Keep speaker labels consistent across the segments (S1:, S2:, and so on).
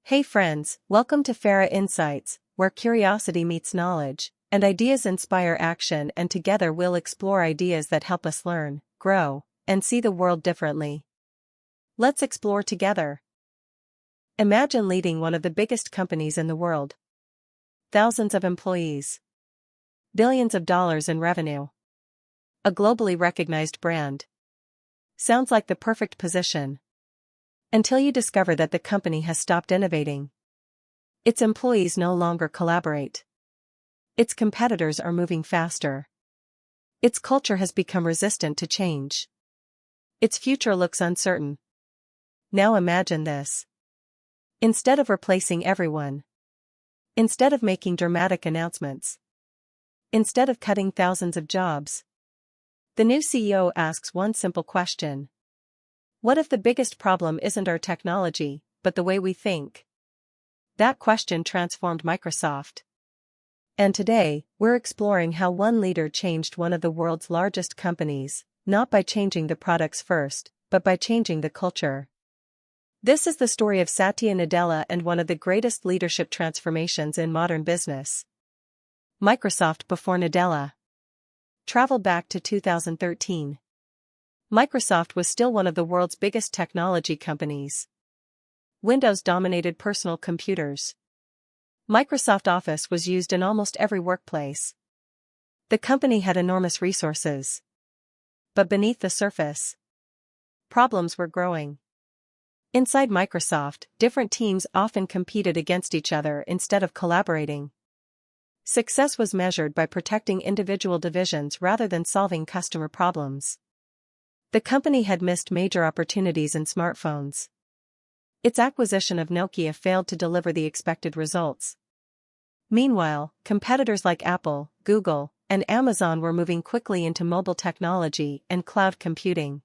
S1: Hey friends, welcome to Farah Insights, where curiosity meets knowledge, and ideas inspire action, and together we'll explore ideas that help us learn, grow, and see the world differently. Let's explore together. Imagine leading one of the biggest companies in the world. Thousands of employees. Billions of dollars in revenue. A globally recognized brand. Sounds like the perfect position. Until you discover that the company has stopped innovating. Its employees no longer collaborate. Its competitors are moving faster. Its culture has become resistant to change. Its future looks uncertain. Now imagine this. Instead of replacing everyone. Instead of making dramatic announcements. Instead of cutting thousands of jobs. The new CEO asks one simple question. What if the biggest problem isn't our technology, but the way we think? That question transformed Microsoft. And today, we're exploring how one leader changed one of the world's largest companies, not by changing the products first, but by changing the culture. This is the story of Satya Nadella and one of the greatest leadership transformations in modern business. Microsoft before Nadella. Travel back to 2013. Microsoft was still one of the world's biggest technology companies. Windows dominated personal computers. Microsoft Office was used in almost every workplace. The company had enormous resources. But beneath the surface, problems were growing. Inside Microsoft, different teams often competed against each other instead of collaborating. Success was measured by protecting individual divisions rather than solving customer problems. The company had missed major opportunities in smartphones. Its acquisition of Nokia failed to deliver the expected results. Meanwhile, competitors like Apple, Google, and Amazon were moving quickly into mobile technology and cloud computing.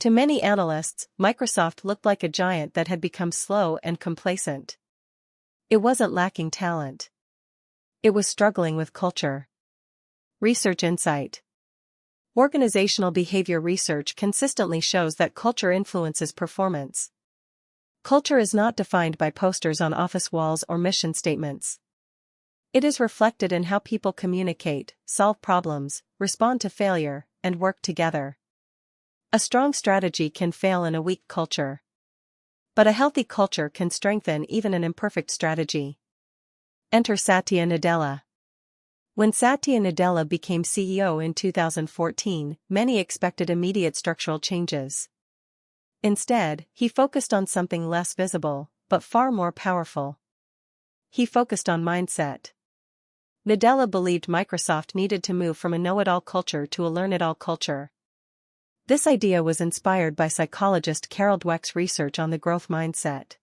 S1: To many analysts, Microsoft looked like a giant that had become slow and complacent. It wasn't lacking talent. It was struggling with culture. Research insight. Organizational behavior research consistently shows that culture influences performance. Culture is not defined by posters on office walls or mission statements. It is reflected in how people communicate, solve problems, respond to failure, and work together. A strong strategy can fail in a weak culture. But a healthy culture can strengthen even an imperfect strategy. Enter Satya Nadella. When Satya Nadella became CEO in 2014, many expected immediate structural changes. Instead, he focused on something less visible, but far more powerful. He focused on mindset. Nadella believed Microsoft needed to move from a know-it-all culture to a learn-it-all culture. This idea was inspired by psychologist Carol Dweck's research on the growth mindset.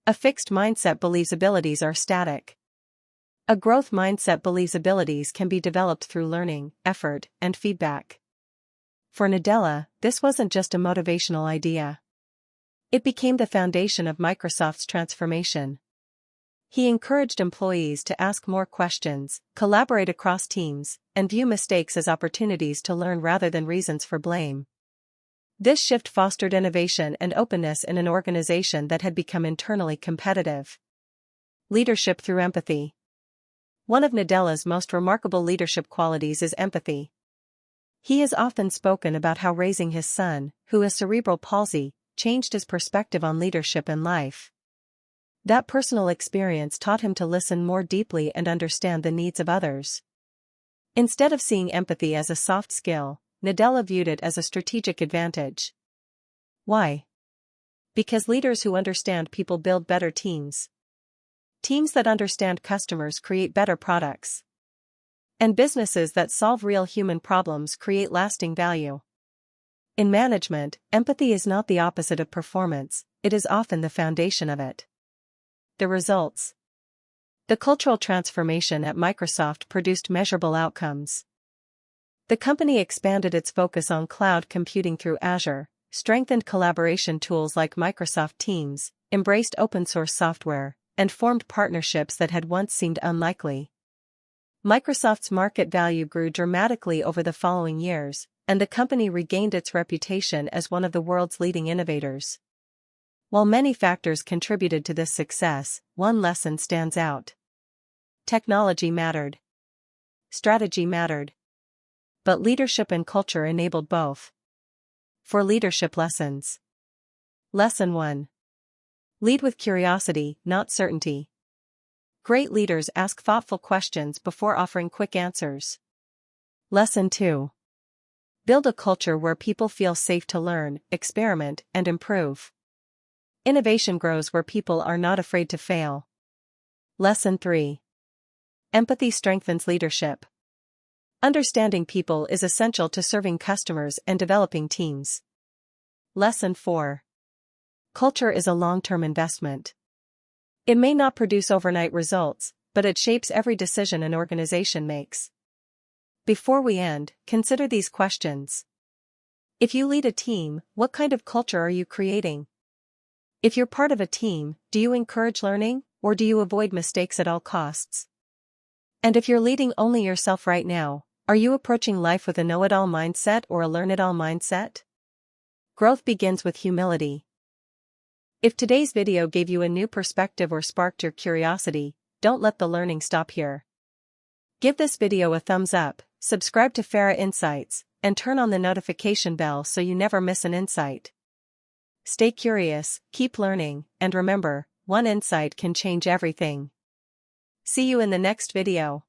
S1: A fixed mindset believes abilities are static. A growth mindset believes abilities can be developed through learning, effort, and feedback. For Nadella, this wasn't just a motivational idea. It became the foundation of Microsoft's transformation. He encouraged employees to ask more questions, collaborate across teams, and view mistakes as opportunities to learn rather than reasons for blame. This shift fostered innovation and openness in an organization that had become internally competitive. Leadership through empathy. One of Nadella's most remarkable leadership qualities is empathy. He has often spoken about how raising his son, who has cerebral palsy, changed his perspective on leadership and life. That personal experience taught him to listen more deeply and understand the needs of others. Instead of seeing empathy as a soft skill, Nadella viewed it as a strategic advantage. Why? Because leaders who understand people build better teams. Teams that understand customers create better products. And businesses that solve real human problems create lasting value. In management, empathy is not the opposite of performance, it is often the foundation of it. The results. The cultural transformation at Microsoft produced measurable outcomes. The company expanded its focus on cloud computing through Azure, strengthened collaboration tools like Microsoft Teams, embraced open-source software, and formed partnerships that had once seemed unlikely. Microsoft's market value grew dramatically over the following years, and the company regained its reputation as one of the world's leading innovators. While many factors contributed to this success, one lesson stands out. Technology mattered. Strategy mattered. But leadership and culture enabled both. For leadership lessons. Lesson 1. Lead with curiosity, not certainty. Great leaders ask thoughtful questions before offering quick answers. Lesson 2. Build a culture where people feel safe to learn, experiment, and improve. Innovation grows where people are not afraid to fail. Lesson 3. Empathy strengthens leadership. Understanding people is essential to serving customers and developing teams. Lesson 4. Culture is a long-term investment. It may not produce overnight results, but it shapes every decision an organization makes. Before we end, consider these questions. If you lead a team, what kind of culture are you creating? If you're part of a team, do you encourage learning, or do you avoid mistakes at all costs? And if you're leading only yourself right now, are you approaching life with a know-it-all mindset or a learn-it-all mindset? Growth begins with humility. If today's video gave you a new perspective or sparked your curiosity, don't let the learning stop here. Give this video a thumbs up, subscribe to Farah Insights, and turn on the notification bell so you never miss an insight. Stay curious, keep learning, and remember, one insight can change everything. See you in the next video.